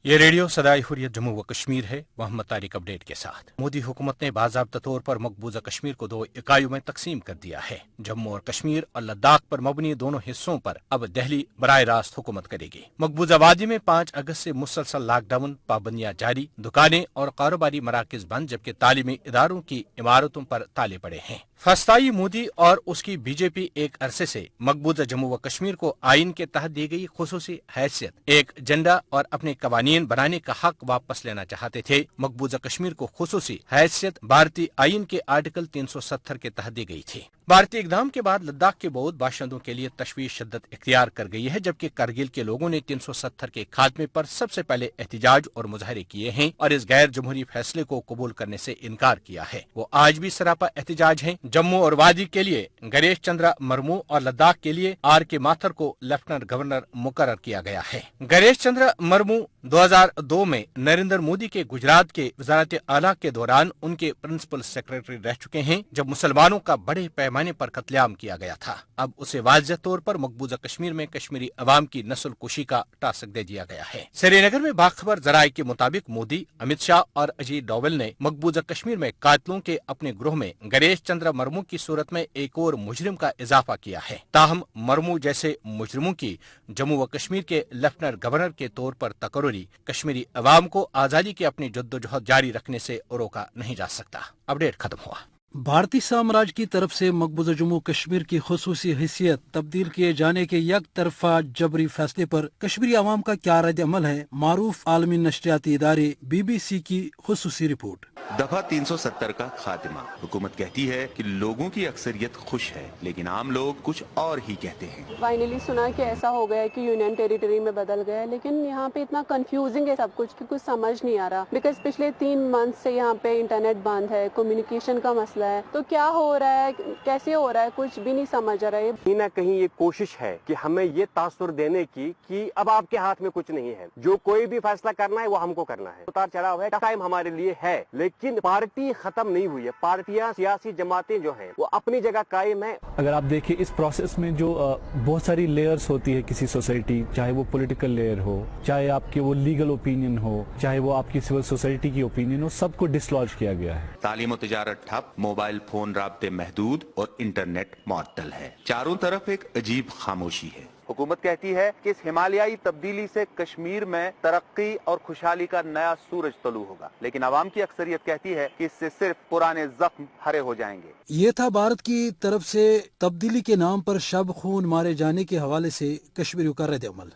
ये रेडियो सदाई हुर्रियत जम्मू व कश्मीर है। मोहम्मद तारिक अपडेट के साथ। मोदी हुकूमत ने बाज़ाब्ता तौर पर मकबूजा कश्मीर को 2 इकाइयों में तकसीम कर दिया है। जम्मू और कश्मीर और लद्दाख पर मबनी दोनों हिस्सों पर अब दिल्ली बराह रास्त हुकूमत करेगी। मकबूजा वादी में 5 अगस्त से मुसलसल लॉकडाउन, पाबंदियां जारी, दुकानें और कारोबारी मराकज बंद, जबकि तालीमी इदारों की इमारतों पर ताले पड़े हैं। फस्ताई मोदी और उसकी बीजेपी एक अरसे से मकबूजा जम्मू व कश्मीर को आइन के तहत दी गई खुसूसी हैसियत, एक झंडा और अपने कवानीन बनाने का हक वापस लेना चाहते थे। मकबूजा कश्मीर को खुसूसी हैसियत भारतीय आइन के आर्टिकल 370 के तहत दी गई थी। भारतीय इकदाम के बाद लद्दाख के बौद्ध बाशिंदों के लिए तशवीश शिद्दत इख्तियार कर गई है, जबकि करगिल के लोगों ने 370 के खात्मे पर सबसे पहले एहतिजाज और मुजाहरे किए हैं और इस गैर जमहूरी फैसले को कबूल करने से इनकार किया है। वो आज भी सरापा एहतिजाज हैं। जम्मू और वादी के लिए गणेश चंद्र मुर्मू और लद्दाख के लिए R.K. माथुर को लेफ्टिनेंट गवर्नर मुकर्रर किया गया है। गणेश चंद्र मुर्मू 2002 में नरेंद्र मोदी के गुजरात के वजारत आला के दौरान उनके प्रिंसिपल सेक्रेटरी रह चुके हैं, जब मुसलमानों का बड़े पैमाने पर कत्लेआम किया गया था। अब उसे वाज़ेह तौर पर मकबूजा कश्मीर में कश्मीरी अवाम की नस्ल कुशी का टास्क दे दिया गया है। श्रीनगर में बाखबर जराये के मुताबिक मोदी, अमित शाह और अजीत डोवल ने मकबूजा कश्मीर में कातलों के अपने ग्रोह में गणेश चंद्र मुर्मू की सूरत में एक और मुजरिम का इजाफा किया है। ताहम मुर्मू जैसे मुजरिमों की जम्मू व कश्मीर के लेफ्टिनेंट गवर्नर के तौर पर तकर्री कश्मीरी अवाम को आजादी की अपनी जद्दोजहद जारी रखने से रोका नहीं जा सकता। अपडेट खत्म हुआ। भारतीय साम्राज्य की तरफ से मकबूजा जम्मू कश्मीर की खुसूसी हैसियत तब्दील किए जाने के एक तरफा जबरी फैसले पर कश्मीरी अवाम का क्या रद्द अमल है? मारूफ आलमी नशरियाती इदारे BBC की खुसूसी रिपोर्ट। दफा 370 का खात्मा। हुकूमत कहती है कि लोगों की अक्सरियत खुश है, लेकिन आम लोग कुछ और ही कहते हैं। फाइनली सुना कि ऐसा हो गया है कि यूनियन टेरिटरी में बदल गया है, लेकिन यहाँ पे इतना कंफ्यूजिंग है सब कुछ कि कुछ समझ नहीं आ रहा। बिकॉज पिछले 3 मंथ से यहाँ पे इंटरनेट बंद है, कम्युनिकेशन का मसला है, तो क्या हो रहा है, कैसे हो रहा है, कुछ भी नहीं समझ आ रहा है। कहीं ना कहीं ये कोशिश है कि हमें ये तासुर देने की कि अब आपके हाथ में कुछ नहीं है, जो कोई भी फैसला करना है वो हमको करना है। उतार चढ़ाव है, टाइम हमारे लिए है, लेकिन पार्टी खत्म नहीं हुई है। पार्टियां, सियासी जमातें जो हैं वो अपनी जगह कायम है। अगर आप देखिए इस प्रोसेस में जो बहुत सारी लेयर्स होती है किसी सोसाइटी, चाहे वो पॉलिटिकल लेयर हो, चाहे आपकी वो लीगल ओपिनियन हो, चाहे वो आपकी सिविल सोसाइटी की ओपिनियन हो, सबको डिसलॉज किया गया है। तालीम और तिजारत ठप, मोबाइल फोन राब्ते महदूद और इंटरनेट मुअत्तल है। चारों तरफ एक अजीब खामोशी है। हुकूमत कहती है कि इस हिमालयाई तब्दीली से कश्मीर में तरक्की और खुशहाली का नया सूरज तलू होगा, लेकिन आवाम की अक्सरियत कहती है कि इससे सिर्फ पुराने जख्म हरे हो जाएंगे। ये था भारत की तरफ से तब्दीली के नाम पर शब खून मारे जाने के हवाले से कश्मीरियों का रद्द अमल।